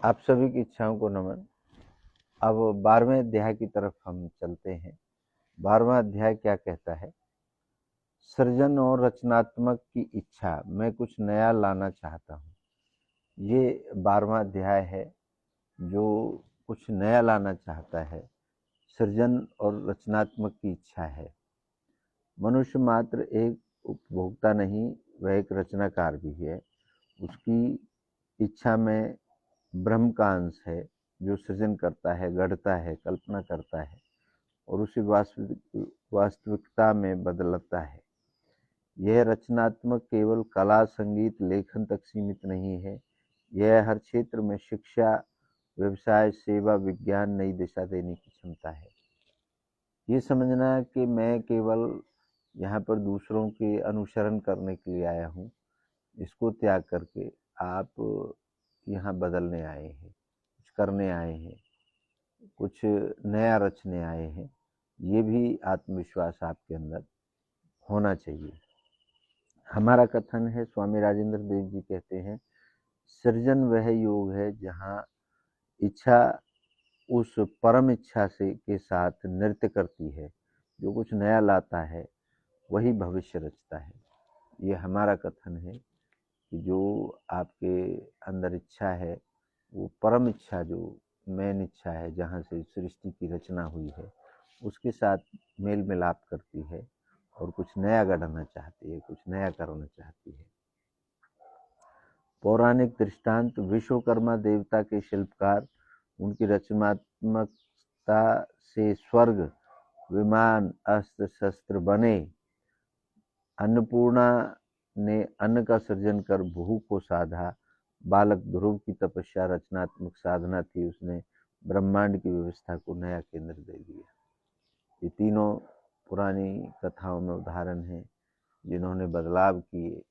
आप सभी की इच्छाओं को नमन। अब 12वें अध्याय की तरफ हम चलते हैं। 12वां अध्याय क्या कहता है? सृजन और रचनात्मक की इच्छा, मैं कुछ नया लाना चाहता हूँ। ये 12वां अध्याय है जो कुछ नया लाना चाहता है। सृजन और रचनात्मक की इच्छा है। मनुष्य मात्र एक उपभोक्ता नहीं, वह एक रचनाकार भी है। उसकी इच्छा में ब्रह्म का अंश है जो सृजन करता है, गढ़ता है, कल्पना करता है और उसे वास्तविकता में बदलता है। यह रचनात्मक केवल कला, संगीत, लेखन तक सीमित नहीं है। यह हर क्षेत्र में शिक्षा, व्यवसाय, सेवा, विज्ञान नई दिशा देने की क्षमता है। ये समझना कि मैं केवल यहाँ पर दूसरों के अनुसरण करने के लिए आया हूँ, इसको त्याग करके आप यहाँ बदलने आए हैं, कुछ करने आए हैं, कुछ नया रचने आए हैं। ये भी आत्मविश्वास आपके अंदर होना चाहिए। हमारा कथन है, स्वामी राजेंद्र देव जी कहते हैं, सृजन वह योग है जहाँ इच्छा उस परम इच्छा से के साथ नृत्य करती है। जो कुछ नया लाता है वही भविष्य रचता है। ये हमारा कथन है कि जो आपके अंदर इच्छा है वो परम इच्छा, जो मेन इच्छा है, जहाँ से सृष्टि की रचना हुई है, उसके साथ मेल मिलाप करती है और कुछ नया गढ़ना चाहती है, कुछ नया करना चाहती है। पौराणिक दृष्टांत, विश्वकर्मा देवता के शिल्पकार, उनकी रचनात्मकता से स्वर्ग, विमान, अस्त्र शस्त्र बने। अन्नपूर्णा ने अन्न का सृजन कर भूख को साधा। बालक ध्रुव की तपस्या रचनात्मक साधना थी, उसने ब्रह्मांड की व्यवस्था को नया केंद्र दे दिया। ये तीनों पुरानी कथाओं में उदाहरण हैं जिन्होंने बदलाव किए।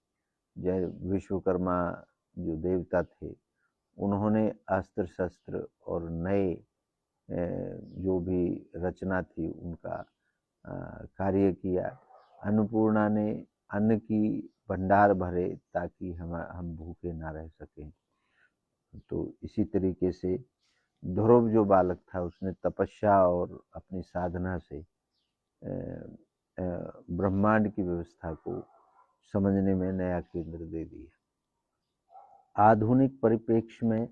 जय विश्वकर्मा जो देवता थे, उन्होंने अस्त्र शस्त्र और नए जो भी रचना थी उनका कार्य किया। अन्नपूर्णा ने अन्न की भंडार भरे ताकि हम भूखे ना रह सकें। तो इसी तरीके से ध्रुव जो बालक था, उसने तपस्या और अपनी साधना से ब्रह्मांड की व्यवस्था को समझने में नया केंद्र दे दिया। आधुनिक परिप्रेक्ष्य में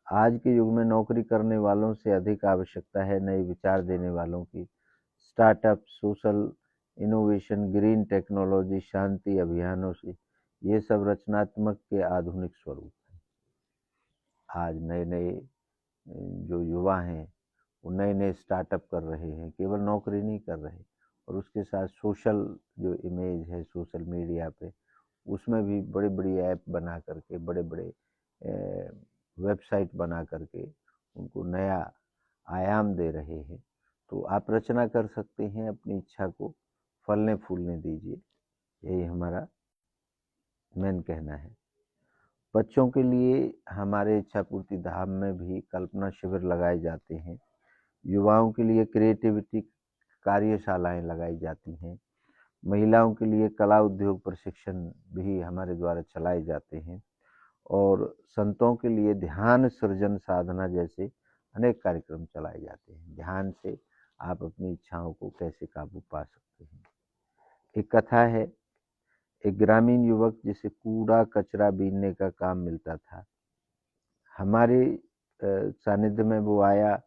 आज के युग में नौकरी करने वालों से अधिक आवश्यकता है नए विचार देने वालों की। Startup, social innovation, green technology, शांति अभियानों से, ये सब रचनात्मक के आधुनिक स्वरूप हैं। आज नए नए जो युवा हैं वो नए नए स्टार्टअप कर रहे हैं, केवल नौकरी नहीं कर रहे, और उसके साथ सोशल जो इमेज है सोशल मीडिया पे, उसमें भी बड़ी बड़ी ऐप बना करके, बड़े बड़े वेबसाइट बना करके उनको नया आयाम दे रहे हैं। तो आप रचना कर सकते हैं, अपनी इच्छा को फलने फूलने दीजिए। यही हमारा मेन कहना है। बच्चों के लिए हमारे इच्छा पूर्ति धाम में भी कल्पना शिविर लगाए जाते हैं। युवाओं के लिए क्रिएटिविटी कार्यशालाएं लगाई जाती हैं। महिलाओं के लिए कला उद्योग प्रशिक्षण भी हमारे द्वारा चलाए जाते हैं और संतों के लिए ध्यान, सृजन, साधना जैसे अनेक कार्यक्रम चलाए जाते हैं। ध्यान से आप अपनी इच्छाओं को कैसे काबू पा सकते हैं। एक कथा है, एक ग्रामीण युवक जिसे कूड़ा कचरा बीनने का काम मिलता था। हमारे सानिध्य में वो आया।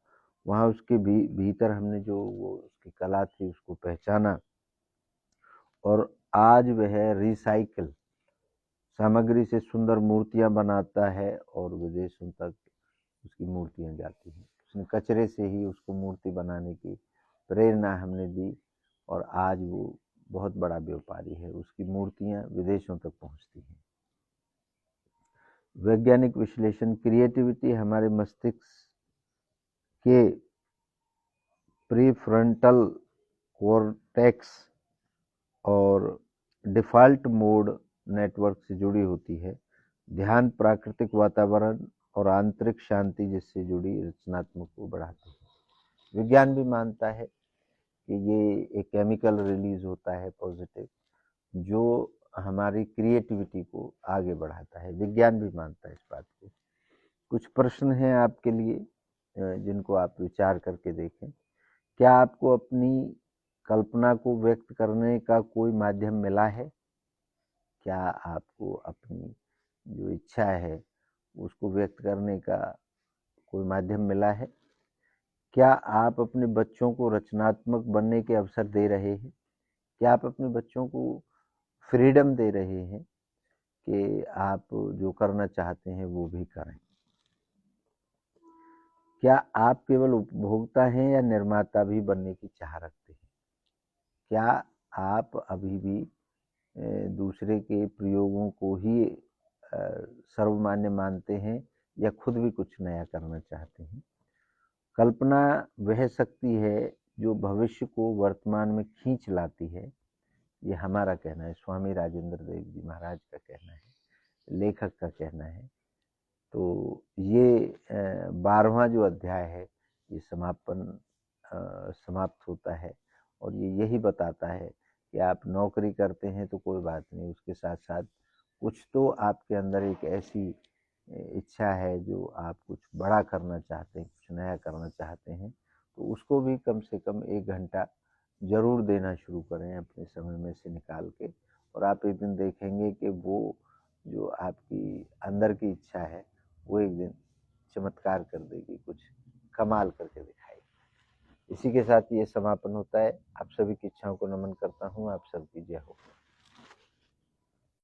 वहाँ उसके भीतर हमने जो वो उसकी कला थी उसको पहचाना और आज वह रिसाइकिल सामग्री से सुंदर मूर्तियां बनाता है और विदेशों तक उसकी मूर्तियां जाती हैं। उसने कचरे से ही उसको मूर्ति बनाने की प्रेरणा हमने दी और आज वो बहुत बड़ा व्यापारी है। उसकी मूर्तियां विदेशों तक पहुंचती हैं। वैज्ञानिक विश्लेषण, क्रिएटिविटी हमारे मस्तिष्क के प्रीफ्रंटल कॉर्टेक्स और डिफ़ॉल्ट मोड नेटवर्क से जुड़ी होती है। ध्यान प्राकृतिक वातावरण और आंतरिक शांति जिससे जुड़ी रचनात्मक को बढ़ाती है। विज्ञान भी मानता है कि ये एक केमिकल रिलीज होता है पॉजिटिव, जो हमारी क्रिएटिविटी को आगे बढ़ाता है। विज्ञान भी मानता है इस बात को। कुछ प्रश्न हैं आपके लिए जिनको आप विचार करके देखें। क्या आपको अपनी कल्पना को व्यक्त करने का कोई माध्यम मिला है? क्या आपको अपनी जो इच्छा है उसको व्यक्त करने का कोई माध्यम मिला है? क्या आप अपने बच्चों को रचनात्मक बनने के अवसर दे रहे हैं? क्या आप अपने बच्चों को फ्रीडम दे रहे हैं कि आप जो करना चाहते हैं वो भी करें? क्या आप केवल उपभोक्ता हैं या निर्माता भी बनने की चाह रखते हैं? क्या आप अभी भी दूसरे के प्रयोगों को ही सर्वमान्य मानते हैं या खुद भी कुछ नया करना चाहते हैं? कल्पना वह शक्ति है जो भविष्य को वर्तमान में खींच लाती है, ये हमारा कहना है, स्वामी राजेंद्र देव जी महाराज का कहना है, लेखक का कहना है। तो ये 12वां जो अध्याय है ये समाप्त होता है और ये यही बताता है कि आप नौकरी करते हैं तो कोई बात नहीं, उसके साथ साथ कुछ तो आपके अंदर एक ऐसी इच्छा है जो आप कुछ बड़ा करना चाहते हैं, कुछ नया करना चाहते हैं, तो उसको भी कम से कम 1 घंटा ज़रूर देना शुरू करें अपने समय में से निकाल के। और आप एक दिन देखेंगे कि वो जो आपकी अंदर की इच्छा है वो एक दिन चमत्कार कर देगी, कुछ कमाल करके दिखाएगी। इसी के साथ ये समापन होता है। आप सभी की इच्छाओं को नमन करता हूँ। आप सबकी जय हो।